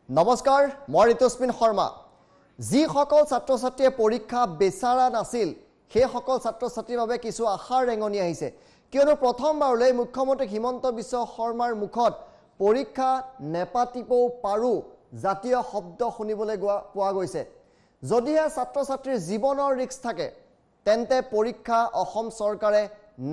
নমস্কাৰ মই ঋতুস্মিন শৰ্মা যি সকল ছাত্ৰ ছাত্ৰীয়ে পৰীক্ষা বেচাৰা নাছিল সেই সকল ছাত্ৰ ছাত্ৰীৰ বাবে কিছু আশাৰ ৰেঙনি আহিছে কিয়নো প্ৰথমবাৰলৈ মুখ্যমন্ত্ৰী হিমন্ত বিশ্ব শৰ্মাৰ মুখত পৰীক্ষা নেপাতিবও পাৰো জাতীয় শব্দ শুনিবলৈ পোৱা গৈছে যদিহে ছাত্ৰ ছাত্ৰীৰ জীৱনৰ ৰিস্ক থাকে তেন্তে পৰীক্ষা অসম চৰকাৰে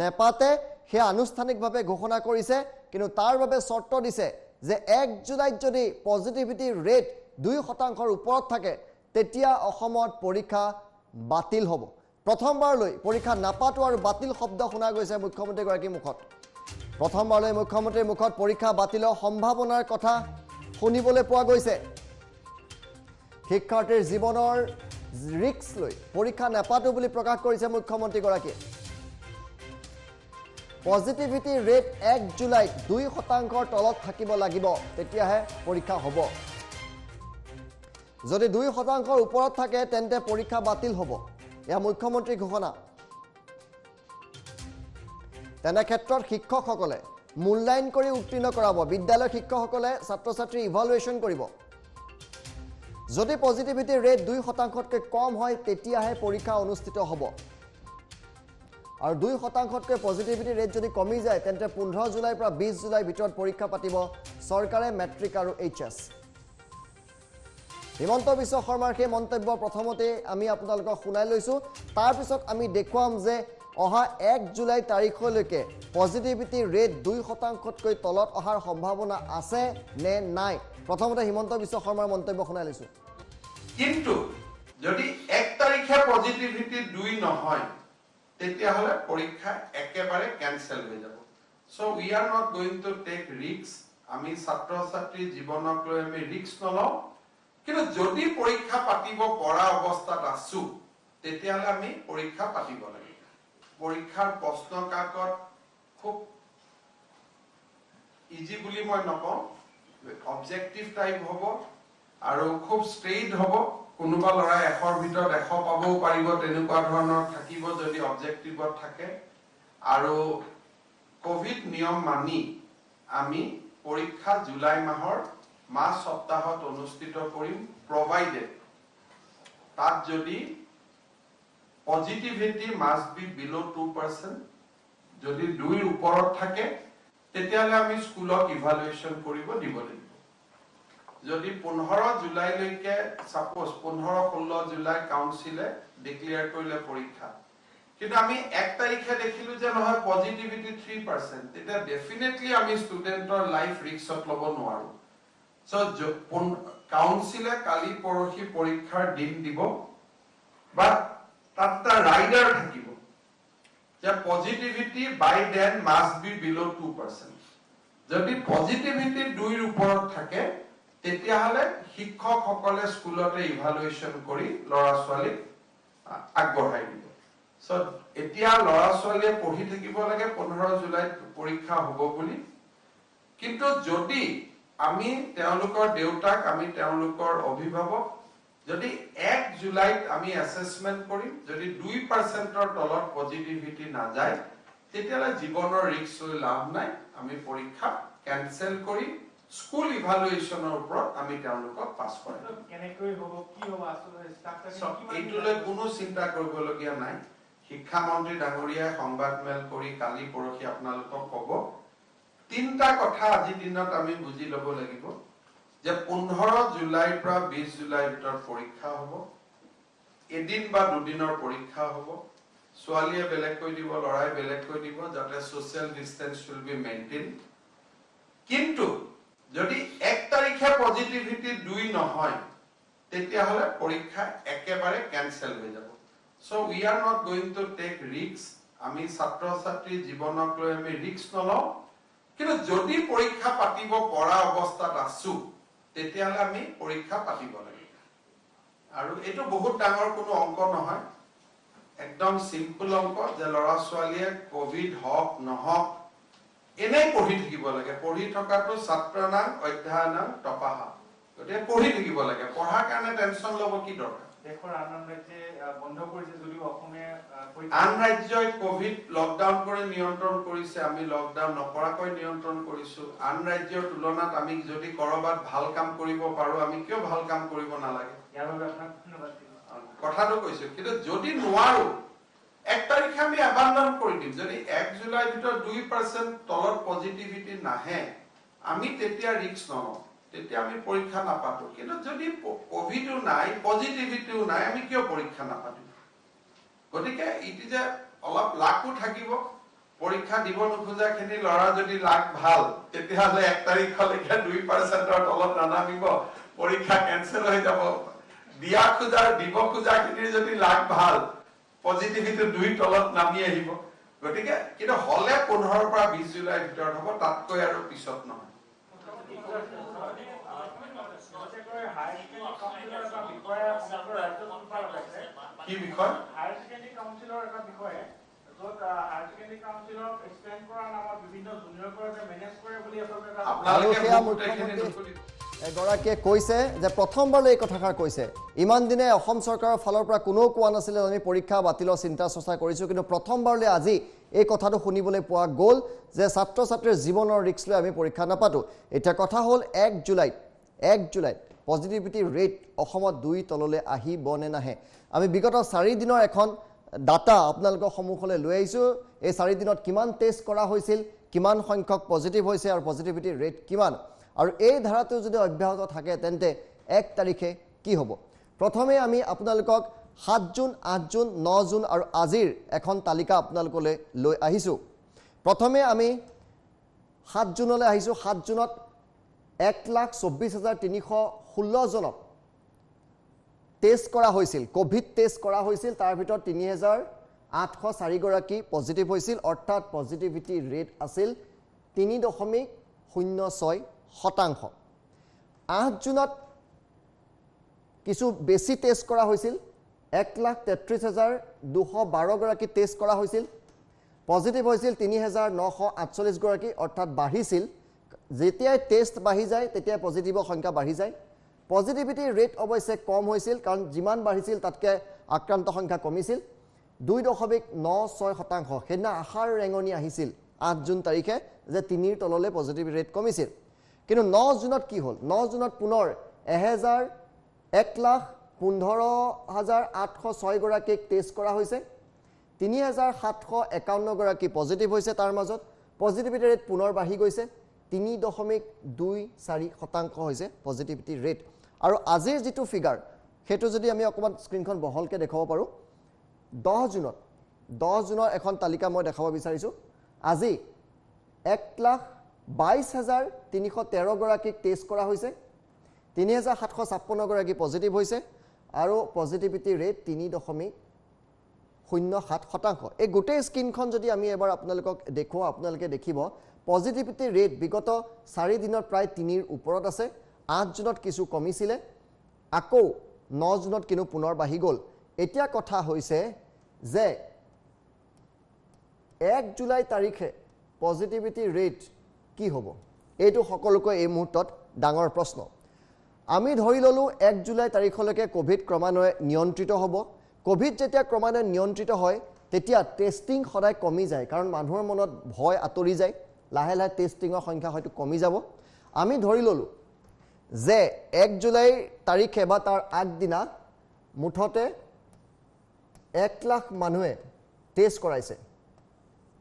নেপাতে হে আনুষ্ঠানিকভাৱে ঘোষণা কৰিছে কিন্তু তাৰ বাবে চৰ্ত দিছে যে 1 জুলাইত যদি পজিটিভিটি ৰেট 2% ওপৰত থাকে তেতিয়া অসমত পৰীক্ষা বাতিল হ'ব প্ৰথমবাৰলৈ পৰীক্ষা নাপাতো আৰু বাতিল শব্দ শুনা গৈছে মুখ্যমন্ত্ৰী গৰাকীৰ মুখত প্ৰথমবাৰলৈ মুখ্যমন্ত্ৰীৰ মুখত পৰীক্ষা বাতিলৰ সম্ভাৱনাৰ কথা শুনিবলৈ পোৱা গৈছে শিক্ষাৰ্থীৰ জীৱনৰ ৰিস্ক লৈ পৰীক্ষা নাপাতো বুলি প্ৰকাশ কৰিছে মুখ্যমন্ত্ৰী গৰাকীয়ে পজিটিভিটি ৰেট 1 জুলাইত 2% তলত থাকিব লাগিব তেতিয়াহে পৰীক্ষা হ'ব যদি 2% ওপৰত থাকে তেন্তে পৰীক্ষা বাতিল হ'ব এয়া মুখ্যমন্ত্ৰী ঘোষণা তেনে ক্ষেত্ৰত শিক্ষকসকলে মূল্যায়ন কৰি উত্তীৰ্ণ কৰাব বিদ্যালয়ৰ শিক্ষকসকলে ছাত্ৰ ছাত্ৰী ইভালুৱেশ্যন কৰিব যদি পজিটিভিটি ৰেট 2%তকৈ কম হয় তেতিয়াহে পৰীক্ষা অনুষ্ঠিত হ'ব আৰু 2%তকৈ পজিটিভিটি ৰেট যদি কমি যায় তেন্তে 15 জুলাইৰ পৰা 20 জুলাইৰ ভিতৰত পৰীক্ষা পাতিব চৰকাৰে মেট্ৰিক আৰু এইচএছ হিমন্ত বিশ্ব শৰ্মাৰ সেই মন্তব্য প্ৰথমতে আমি আপোনালোকক শুনাই লৈছো তাৰ পিছত আমি দেখুৱাম যে অহা 1 জুলাই তাৰিখলৈকে পজিটিভিটি ৰেট 2%তকৈ তলত অহাৰ সম্ভাৱনা আছে নে নাই প্ৰথমতে হিমন্ত বিশ্ব শৰ্মাৰ মন্তব্য শুনাই লৈছো কিন্তু যদি 1 তাৰিখে পজিটিভিটি 2 নহয় তেতিয়াহলে পৰীক্ষা একেবাৰে ক্যান্সেল হৈ যাব so we are not going to tech risk আমি ছাত্ৰ ছাত্ৰী জীৱনক লৈ আমি ৰিস্ক নলওঁ কিন্তু যদি পৰীক্ষা পাতিব পৰা অৱস্থাত আছো তেতিয়াহলে আমি পৰীক্ষা পাতিব লাগিব পৰীক্ষাৰ প্ৰশ্ন কাকত খুব ইজি বুলি মই নকওঁ অবজেক্টিভ টাইপ হ'ব আৰু খুব স্ট্ৰেইট হ'ব কোনোবা লৰা 100ৰ ভিতৰত 100 পাবও পাৰিব তেনেকুৱা ধৰণৰ থাকিব যদি অবজেক্টিভত থাকে আৰু কোভিড নিয়ম মানি আমি পৰীক্ষা জুলাই মাহৰ মাস সপ্তাহত অনুষ্ঠিত কৰিম প্ৰভাইডেড তাত যদি পজিটিভিটি মাস্ট বি বিলো 2% যদি 2ৰ ওপৰত থাকে তেতিয়াহলে আমি স্কুলত ইভালুৱেশ্যন কৰিব দিব লাগিব যদি 15 জুলাইলৈকে সাপোজ 15-16 জুলাই কাউন্সিলে ডিক্লেয়াৰ কৰিলে পৰীক্ষা কিন্তু আমি 1 তাৰিখে দেখিলো যে নহয় পজিটিভিটি 3% তেতিয়া ডেফিনেটলি আমি ষ্টুডেন্টৰ লাইফ ৰিস্কত ল'ব নোৱাৰো সো কাউন্সিলে কালি পৰহি পৰীক্ষাৰ দিন দিব বা তাত ৰাইডাৰ থাকিব যে positivity by then must be below 2% যদি পজিটিভিটি 2ৰ ওপৰত থাকে তেতিয়াহলে শিক্ষকসকলে স্কুলতে ইভালুৱেশ্যন কৰি লৰা ছোৱালী আগবঢ়াই দিব সো এতিয়া লৰা ছোৱালীয়ে পঢ়ি থাকিব লাগে 15 জুলাইত পৰীক্ষা হ'ব বুলি কিন্তু যদি আমি তেওঁলোকৰ দেউতাক আমি তেওঁলোকৰ অভিভাৱক যদি 1 জুলাইত আমি অ্যাসেসমেন্ট কৰিম যদি 2%ৰ তলত পজিটিভিটি না যায় তেতিয়ালে জীৱনৰ ৰিস্ক লৈ লাভ নাই আমি পৰীক্ষা ক্যান্সেল কৰি স্কুল ইভালুৱেশ্যনৰ ওপৰত আমি তেওঁলোকক পাছ কৰাম কেনেকৈ হ'ব কি হ'ব আসলে ষ্ট্ৰাকচাৰ এইটোলৈ কোনো চিন্তা কৰিবলগীয়া নাই শিক্ষা মন্ত্ৰী ডাঙৰীয়াই সংবাদমেল কৰি কালি পৰহি আপোনালোকক ক'ব তিনটা কথা আজি দিনত আমি বুজি ল'ব লাগিব যে 15 জুলাইৰ পৰা 20 জুলাইৰ ভিতৰত পৰীক্ষা হ'ব এদিন বা দুদিনৰ পৰীক্ষা হ'ব ছোৱালীয়ে বেলেগ কৈ দিব লৰাই বেলেগ কৈ দিব যাতে social distance will be maintain কিন্তু যদি 1 তাৰিখে পজিটিভিটি 2 নহয় তেতিয়াহলে পৰীক্ষা একেবাৰে ক্যান্সেল হৈ যাব so we are not going to tech risk আমি ছাত্ৰ ছাত্ৰী জীৱনক লৈ আমি ৰিস্ক নলওঁ কিন্তু যদি পৰীক্ষা পাতিব পৰা অৱস্থাত আছো তেতিয়াহলে আমি পৰীক্ষা পাতিব লাগিব আৰু এটো বহুত ডাঙৰ কোনো অংক নহয় একদম সিম্পল অংক যে লৰা ছোৱালীয়ে কোভিড হক নহক এনে পঢ়ি থাকিব লাগে পঢ়ি থকাটো ছাত্ৰনাং অধ্যয়নাং তপাহা গতে পঢ়ি থাকিব লাগে পঢ়াৰ কাৰণে টেনচন ল'ব কি দৰকাৰ দেশৰ আন ৰাজ্যে বন্ধ কৰিছে যদিও অসমে আন ৰাজ্যই কোভিড লকডাউন কৰি নিয়ন্ত্ৰণ কৰিছে, আমি লকডাউন নকৰাকৈ নিয়ন্ত্ৰণ কৰিছো। আন ৰাজ্যৰ তুলনাত আমি যদি কৰবাত ভাল কাম কৰিব পাৰো, আমি কিয় ভাল কাম কৰিব নালাগে? ইয়াৰ বাবে আপোনাক ধন্যবাদ দিলোঁ। কথাটো কৈছো, কিন্তু যদি নোৱাৰো 1 তাৰিখে আমি এবান্ডন কৰি দিম। যদি 1 জুলাইৰ ভিতৰত 2% তলত পজিটিভিটি নাহে, আমি তেতিয়া ৰিস্ক নলওঁ, তেতিয়া আমি পৰীক্ষা নাপাতো। কিন্তু যদি কোভিডো নাই, পজিটিভিটিও নাই, আমি কিয় পৰীক্ষা নাপাতিম? গতিকে ইটি যে অলপ লাকো থাকিব। পৰীক্ষা দিব নোখোজাখিনি ল'ৰা যদি লাক ভাল, তেতিয়াহ'লে 1 তাৰিখলৈকে 2%ৰ তলত নানামিব, পৰীক্ষা কেনচেল হৈ যাব। দিয়া খোজাৰ দিব খোজাখিনিৰ যদি লাক ভাল, পজিটিভিটি 2 তলত নামি আহিব। গতিকে কিন্তু হলে 15 পৰা 20 জুলাইৰ ভিতৰত হ'ব, তাতকৈ আৰু পিছত নহয়। কি বিষয়? হায়াৰ ছেকেণ্ডাৰী কাউন্সিলৰ এটা বিষয়ে য'ত হায়াৰ ছেকেণ্ডাৰী কাউন্সিলক এক্সটেণ্ড কৰাৰ নামত বিভিন্ন জুনিয়ৰ কলেজে মেনেজ কৰে বুলি আচলতে এগৰাকীয়ে কৈছে যে প্ৰথমবাৰলৈ এই কথাষাৰ কৈছে। ইমান দিনে অসম চৰকাৰৰ ফালৰ পৰা কোনেও কোৱা নাছিলে আমি পৰীক্ষা বাতিলৰ চিন্তা চৰ্চা কৰিছোঁ, কিন্তু প্ৰথমবাৰলৈ আজি এই কথাটো শুনিবলৈ পোৱা গ'ল যে ছাত্ৰ ছাত্ৰীৰ জীৱনৰ ৰিস্ক লৈ আমি পৰীক্ষা নাপাতো। এতিয়া কথা হ'ল 1 জুলাইত পজিটিভিটি ৰেট অসমত 2 তললৈ আহিব নে নাহে। আমি বিগত 4 দিনৰ এখন ডাটা আপোনালোকৰ সন্মুখলৈ লৈ আহিছোঁ। এই 4 দিনত কিমান টেষ্ট কৰা হৈছিল, কিমান সংখ্যক পজিটিভ হৈছে আৰু পজিটিভিটি ৰেট কিমান, আৰু এই ধাৰাটো যদি অব্যাহত থাকে তেন্তে 1 তাৰিখে কি হ'ব। প্ৰথমে আমি আপোনালোকক 7 জুন, 8 জুন, 9 জুন আৰু আজিৰ এখন তালিকা আপোনালোকলৈ লৈ আহিছোঁ। প্ৰথমে আমি 7 জুনলৈ আহিছোঁ। 7 জুনত 1,24,316 জনক টেষ্ট কৰা হৈছিল, কোভিড টেষ্ট কৰা হৈছিল। তাৰ ভিতৰত 3,804 গৰাকী পজিটিভ হৈছিল, অৰ্থাৎ পজিটিভিটি ৰেট আছিল 3.06%। 8 জুনত কিছু বেছি টেষ্ট কৰা হৈছিল, 1,33,212 গৰাকী টেষ্ট কৰা হৈছিল, পজিটিভ হৈছিল 3,948 গৰাকী, অৰ্থাৎ বাঢ়িছিল। যেতিয়াই টেষ্ট বাঢ়ি যায় তেতিয়াই পজিটিভৰ সংখ্যা বাঢ়ি যায়। পজিটিভিটি ৰেট অৱশ্যে কম হৈছিল, কাৰণ যিমান বাঢ়িছিল তাতকৈ আক্ৰান্ত সংখ্যা কমিছিল, 2.96%। সেইদিনা আশাৰ ৰেঙনি আহিছিল 8 জুন তাৰিখে যে 3ৰ তললৈ পজিটিভ ৰেট কমিছিল। কিন্তু 9 জুনত কি হ'ল? 9 জুনত পুনৰ 1,15,806 গৰাকীক টেষ্ট কৰা হৈছে, 3,751 গৰাকী পজিটিভ হৈছে। তাৰ মাজত পজিটিভিটি ৰেট পুনৰ বাঢ়ি গৈছে, 3.24% হৈছে পজিটিভিটি ৰেট। আৰু আজিৰ যিটো ফিগাৰ সেইটো যদি আমি অকণমান স্ক্ৰীনখন বহলকৈ দেখাব পাৰোঁ, 10 জুনৰ এখন তালিকা মই দেখাব বিচাৰিছোঁ। আজি 1,22,313 গৰাকীক টেষ্ট কৰা হৈছে, 3,756 গৰাকী পজিটিভ হৈছে আৰু পজিটিভিটি ৰেট 3.07%। এই গোটেই স্ক্ৰীনখন যদি আমি এবাৰ আপোনালোকক দেখুৱাওঁ, আপোনালোকে দেখিব পজিটিভিটি ৰেট বিগত 4 দিনত প্ৰায় 3ৰ ওপৰত আছে। 8 জুনত কিছু কমিছিলে, আকৌ 9 জুনত কিন্তু পুনৰ বাঢ়ি গ'ল। এতিয়া কথা হৈছে যে 1 জুলাই তাৰিখে পজিটিভিটি ৰেট কি হ'ব, এইটো সকলোকৈ এই মুহূৰ্তত ডাঙৰ প্ৰশ্ন। আমি ধৰি ল'লোঁ 1 জুলাই তাৰিখলৈকে কোভিড ক্ৰমান্বয়ে নিয়ন্ত্ৰিত হ'ব। কোভিড যেতিয়া ক্ৰমান্বয়ে নিয়ন্ত্ৰিত হয় তেতিয়া টেষ্টিং সদায় কমি যায়, কাৰণ মানুহৰ মনত ভয় আঁতৰি যায়, লাহে লাহে টেষ্টিঙৰ সংখ্যা হয়তো কমি যাব। আমি ধৰি ল'লোঁ যে 1 জুলাই তাৰিখে বা তাৰ আগদিনা মুঠতে 1 লাখ মানুহে টেষ্ট কৰাইছে,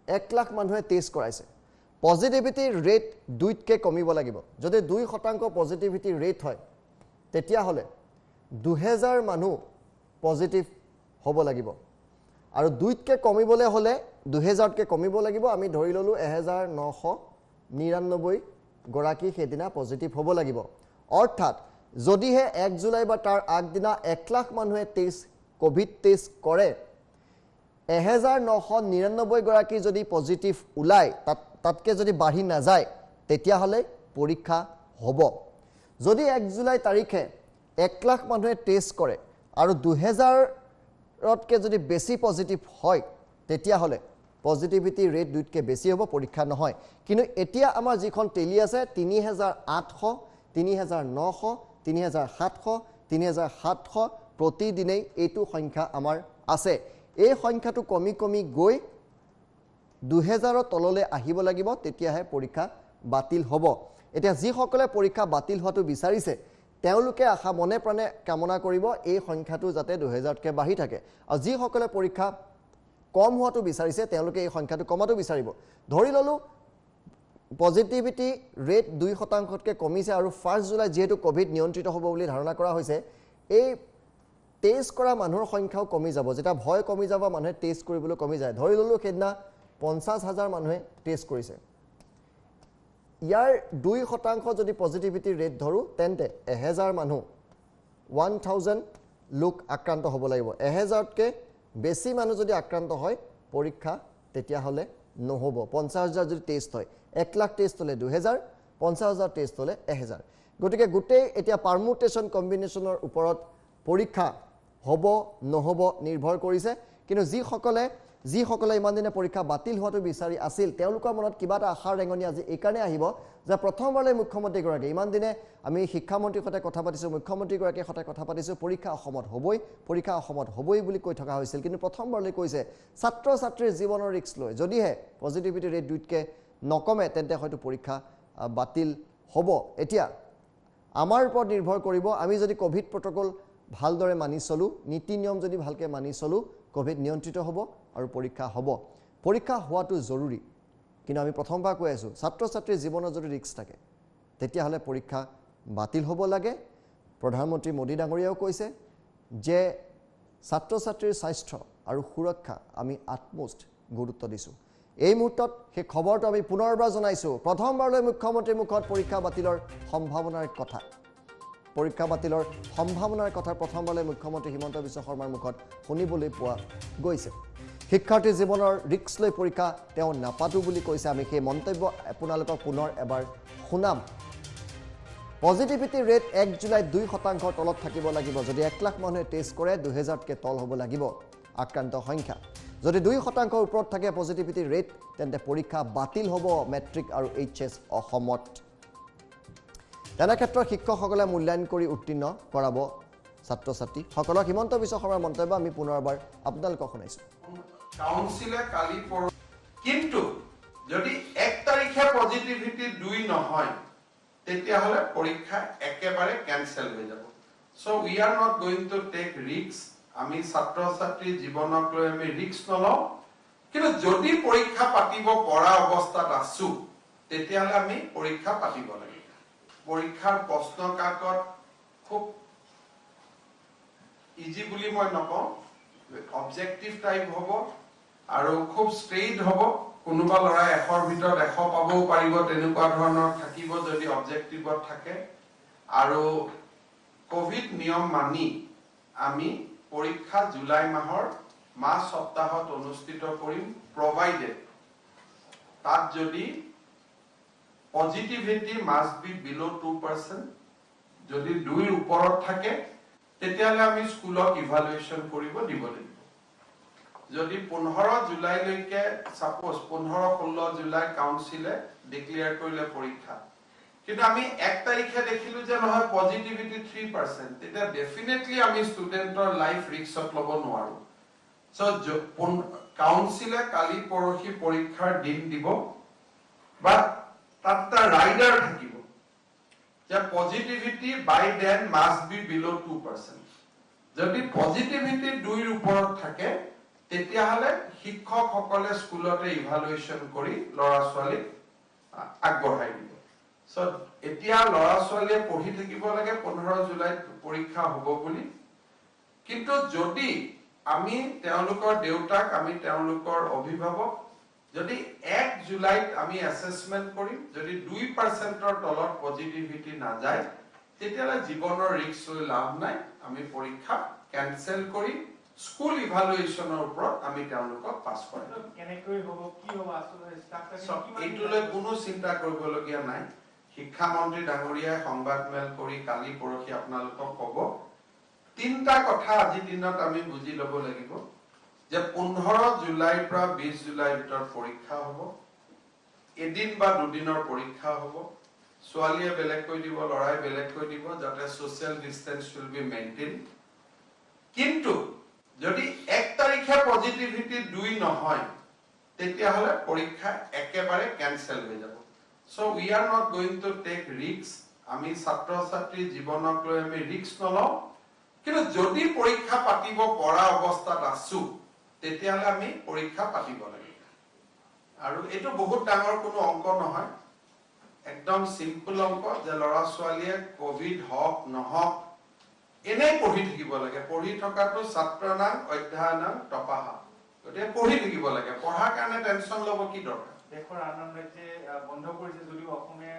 1 লাখ মানুহে টেষ্ট কৰাইছে। পজিটিভিটি ৰেট 2তকৈ কমিব লাগিব। যদি 2% পজিটিভিটি ৰেট হয় তেতিয়াহ'লে 2000 মানুহ পজিটিভ হ'ব লাগিব, আৰু 2তকৈ কমিবলৈ হ'লে 2000তকৈ কমিব লাগিব। আমি ধৰি ল'লোঁ 1999 গৰাকী সেইদিনা পজিটিভ হ'ব লাগিব। অৰ্থাৎ যদিহে 1 জুলাই বা তাৰ আগদিনা 1 লাখ মানুহে কোভিড টেষ্ট কৰে, 1999 গৰাকী যদি পজিটিভ ওলায়, তাতকৈ যদি বাঢ়ি নাযায়, তেতিয়াহ'লে পৰীক্ষা হ'ব। যদি 1 জুলাই তাৰিখে 1 লাখ মানুহে টেষ্ট কৰে আৰু 2000তকৈ যদি বেছি পজিটিভ হয়, তেতিয়াহ'লে পজিটিভিটি ৰেট 2তকৈ বেছি হ'ব, পৰীক্ষা নহয়। কিন্তু এতিয়া আমাৰ যিখন টেলি আছে 3,800, 3,900, 3,700, 3,700, প্ৰতিদিনেই এইটো সংখ্যা আমাৰ আছে এই সংখ্যাটো কমি কমি গৈ 2000ৰ তললৈ আহিব লাগিব তেতিয়াহে পৰীক্ষা বাতিল হ'ব এতিয়া যিসকলে পৰীক্ষা বাতিল হোৱাটো বিচাৰিছে তেওঁলোকে আশা মনে প্ৰাণে কামনা কৰিব এই সংখ্যাটো যাতে 2000তকৈ বাঢ়ি থাকে আৰু যিসকলে পৰীক্ষা কম হোৱাটো বিচাৰিছে তেওঁলোকে এই সংখ্যাটো কমাটো বিচাৰিব ধৰি ললো পজিটিভিটি ৰেট 2%তকৈ কমিছে আৰু 1 জুলাই যেহেতু কোভিড নিয়ন্ত্ৰিত হ'ব বুলি ধাৰণা কৰা হৈছে এই টেষ্ট কৰা মানুহৰ সংখ্যাও কমি যাব যেটা ভয় কমি যাব মানুহে টেষ্ট কৰিবলৈ কমি যায় ধৰি ললো কেদিনা 50,000 মানুহে টেষ্ট কৰিছে ইয়াৰ 2% যদি পজিটিভিটি ৰেট ধৰো তেন্তে 1000 মানুহ 1000 লোক আক্ৰান্ত হ'ব লাগিব 1000তকৈ বেছি মানুহ যদি আক্ৰান্ত হয় পৰীক্ষা তেতিয়া হলে নহব 50000 যদি টেষ্ট হয় 1 লাখ টেষ্ট হলে 2000 50000 টেষ্ট হলে 1000 গতিকে গুটেই এতিয়া পাৰমুটেশন কম্বিনেশনৰ ওপৰত পৰীক্ষা হ'ব নহব নিৰ্ভৰ কৰিছে কিন্তু যিসকলে ইমান দিনে পৰীক্ষা বাতিল হোৱাটো বিচাৰি আছিল তেওঁলোকৰ মনত কিবা এটা আশাৰ ৰেঙনি আজি এই কাৰণে আহিব যে প্ৰথমবাৰলৈ মুখ্যমন্ত্ৰী গৰাকী ইমান দিনে আমি শিক্ষামন্ত্ৰীৰ সৈতে কথা পাতিছো মুখ্যমন্ত্ৰী গৰাকীৰ সৈতে কথা পাতিছো পৰীক্ষা অসমত হ'বই বুলি কৈ থকা হৈছিল কিন্তু প্ৰথমবাৰলৈ কৈছে ছাত্ৰ ছাত্ৰীৰ জীৱনৰ ৰিস্ক লৈ যদিহে পজিটিভিটি ৰেট 2তকৈ নকমে তেন্তে হয়তো পৰীক্ষা বাতিল হ'ব এতিয়া আমাৰ ওপৰত নিৰ্ভৰ কৰিব আমি যদি কোভিড প্ৰটকল ভালদৰে মানি চলো নীতি নিয়ম যদি ভালকৈ মানি চলো কোভিড নিয়ন্ত্ৰিত হ'ব আৰু পৰীক্ষা হোৱাটো জৰুৰী কিন্তু আমি প্ৰথমবাৰ কৈ আছো ছাত্ৰ ছাত্ৰীৰ জীৱনৰ যদি ৰিস্ক থাকে তেতিয়াহলে পৰীক্ষা বাতিল হ'ব লাগে প্ৰধানমন্ত্ৰী মোদী ডাঙৰীয়াও কৈছে যে ছাত্ৰ ছাত্ৰীৰ স্বাস্থ্য আৰু সুৰক্ষা আমি আটমোষ্ট গুৰুত্ব দিছো এই মুহূৰ্তত সেই খবৰটো আমি পুনৰবাৰ জনাইছো প্ৰথমবাৰলৈ মুখ্যমন্ত্ৰীৰ মুখত পৰীক্ষা বাতিলৰ সম্ভাৱনাৰ কথা প্ৰথমবাৰলৈ মুখ্যমন্ত্ৰী হিমন্ত বিশ্ব শৰ্মাৰ মুখত শুনিবলৈ পোৱা গৈছে শিক্ষাৰ্থীৰ জীৱনৰ ৰিস্ক লৈ পৰীক্ষা তেওঁ নাপাতো বুলি কৈছে আমি সেই মন্তব্য আপোনালোকক পুনৰ এবাৰ শুনাম পজিটিভিটি ৰেট 1 জুলাই 2%ৰ তলত থাকিব লাগিব যদি 1 লাখ মানুহে টেষ্ট কৰে 2000তকৈ তল হ'ব লাগিব আক্ৰান্ত সংখ্যা যদি 2%ৰ ওপৰত থাকে পজিটিভিটি ৰেট তেন্তে পৰীক্ষা বাতিল হ'ব মেট্ৰিক আৰু এইচএছ অসমত তেনে ক্ষেত্ৰত শিক্ষকসকলে মূল্যায়ন কৰি উত্তীৰ্ণ কৰাব ছাত্ৰ ছাত্ৰীসকলক হিমন্ত বিশ্ব শৰ্মাৰ মন্তব্য আমি পুনৰবাৰ আপোনালোকক শুনাইছো কাউন্সিলে কালি কিন্তু যদি 1 তাৰিখে পজিটিভিটি 2 নহয় তেতিয়াহলে পৰীক্ষা একেবাৰে ক্যান্সেল হৈ যাব so we are not going to tech risk আমি ছাত্ৰ ছাত্ৰীৰ জীৱনক লৈ আমি ৰিস্ক নলওঁ কিন্তু যদি পৰীক্ষা পাতিব পৰা অৱস্থাত আছো তেতিয়াহলে আমি পৰীক্ষা পাতিব লাগে পৰীক্ষাৰ প্ৰশ্ন কাকত খুব ইজি বুলি মই নকওঁ অবজেক্টিভ টাইপ হ'ব আৰু খুব ষ্ট্ৰেইট হ'ব কোনোবা লৰা 100ৰ ভিতৰত 100 পাবও পাৰিব তেনেকুৱা ধৰণৰ থাকিব যদি অবজেক্টিভত থাকে আৰু কোভিড নিয়ম মানি আমি পৰীক্ষা জুলাই মাহৰ মাহ সপ্তাহত অনুষ্ঠিত কৰিম প্ৰভাইডেড তাত যদি পজিটিভিটি মাষ্ট বি বিলো 2% যদি 2ৰ ওপৰত থাকে তেতিয়াহলে আমি স্কুলক ইভালুৱেচন কৰিব দিব লাগিব যদি 15 জুলাইলৈকে সাপোজ 15-16 জুলাই কাউন্সিলে ডিক্লেয়াৰ কৰিলে পৰীক্ষা কিন্তু আমি 1 তাৰিখে দেখিলো যে নহয় পজিটিভিটি 3% তেতিয়া ডেফিনেটলি আমি ষ্টুডেন্টৰ লাইফ ৰিস্কত ল'ব নোৱাৰো সো কাউন্সিলে কালি পৰহি পৰীক্ষাৰ দিন দিব বা তাত ৰাইডাৰ থাকিব যে positivity by then must be below 2% যদি পজিটিভিটি 2ৰ ওপৰত থাকে তেতিয়াহলে শিক্ষকসকলে স্কুলতে ইভালুৱেচন কৰি লৰা ছোৱালী আগবঢ়াই দিব সো এতিয়া লৰা ছোৱালীয়ে পঢ়ি থাকিব লাগে 15 জুলাইত পৰীক্ষা হ'ব বুলি কিন্তু যদি আমি তেওঁলোকৰ দেউতাক আমি তেওঁলোকৰ অভিভাৱক যদি 1 জুলাইত আমি অ্যাসেসমেন্ট কৰিম যদি 2%ৰ তলত পজিটিভিটি না যায় তেতিয়ালে জীৱনৰ ৰিস্ক লৈ লাভ নাই আমি পৰীক্ষা ক্যান্সেল কৰি স্কুল ইভালুৱেচনৰ ওপৰত আমি তেওঁলোকক পাছ কৰিম কেনেকৈ হ'ব কি হ'ব আসলে ষ্টাফ এইটোলৈ কোনো চিন্তা কৰিবলগীয়া নাই শিক্ষা মন্ত্ৰী ডাঙৰীয়াই সংবাদমেল কৰি কালি পৰহি আপোনালোকক ক'ব তিনটা কথা আজি দিনত আমি বুজি ল'ব লাগিব যে 15 জুলাইৰ পৰা 20 জুলাইৰ ভিতৰত পৰীক্ষা হ'ব এদিন বা দুদিনৰ পৰীক্ষা হ'ব ছোৱালীয়ে বেলেগ কৈ দিব লৰাই বেলেগ কৈ দিব যাতে social distance will be maintain কিন্তু যদি 1 তাৰিখে পজিটিভিটি 2 নহয় তেতিয়াহলে পৰীক্ষা একেবাৰে ক্যান্সেল হৈ যাব so we are not going to take risk আমি ছাত্র ছাত্রী জীবনক লৈ আমি রিস্ক নলও কিন্তু যদি পৰীক্ষা পাতিব পৰা অৱস্থাত আছো তেতিয়াহলে আমি পৰীক্ষা পাতিব লাগে আৰু এটো বহুত ডাঙৰ কোনো অংক নহয় একদম সিম্পল অংক যে লৰা ছোৱালীয়ে কোভিড হক নহক এনে পঢ়ি থাকিব লাগে পঢ়ি থকাটো ছাত্ৰনাং অধ্যয়নাং তপাহা গতিকে পঢ়ি থাকিব লাগে পঢ়াৰ কাৰণে টেনচন ল'ব কি দৰকাৰ দেশৰ আন ৰাজ্যে বন্ধ কৰিছে যদিও অসমে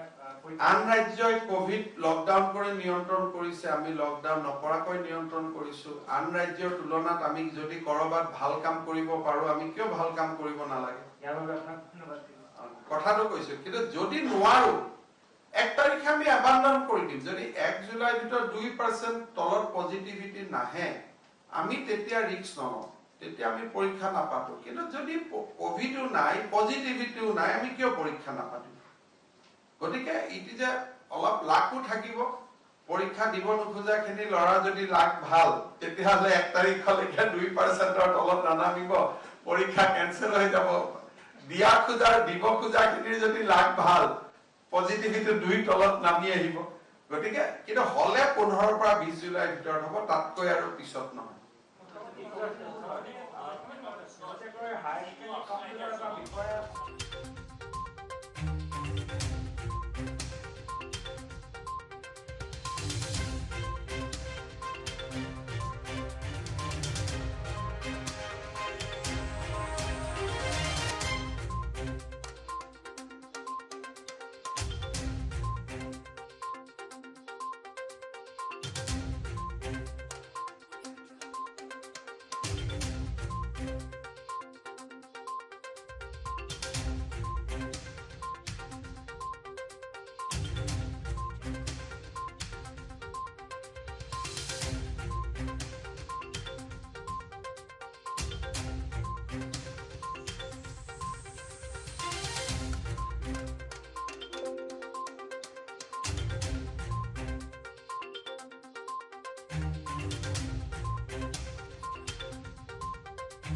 আন ৰাজ্যই কোভিড লকডাউন কৰি নিয়ন্ত্ৰণ কৰিছে আমি লকডাউন নকৰাকৈ নিয়ন্ত্ৰণ কৰিছো আন ৰাজ্যৰ তুলনাত আমি যদি কৰবাত ভাল কাম কৰিব পাৰো আমি কিয় ভাল কাম কৰিব নালাগে ইয়াৰ বাবে আপোনাক ধন্যবাদ কথাটো কৈছো কিন্তু যদি নোৱাৰো 1 তাৰিখে আমি আবান্ডন কৰি দিম যদি 1 জুলাই ভিতৰত 2% তলত পজিটিভিটি নাহে আমি তেতিয়া ৰিস্ক নলওঁ তেতিয়া আমি পৰীক্ষা নাপাতো কিন্তু যদি কোভিডো নাই পজিটিভিটিও নাই আমি কিয় পৰীক্ষা নাপাতিম গতিকে ইটি যে অলপ লাকো থাকিব পৰীক্ষা দিব নোখোজা খিনি লৰা যদি লাক ভাল তেতিয়াহলে 1 তাৰিখলৈকে 2% তলত নানামিব পৰীক্ষা ক্যান্সেল হৈ যাব দিয়া খোজা দিব খোজা খিনিৰ যদি লাক ভাল পজিটিভিটি 2 তলত নামি আহিব গতিকে কিন্তু হলে 15 পৰা 20 জুলাই ভিতৰত হ'ব তাতকৈ আৰু পিছত নহয়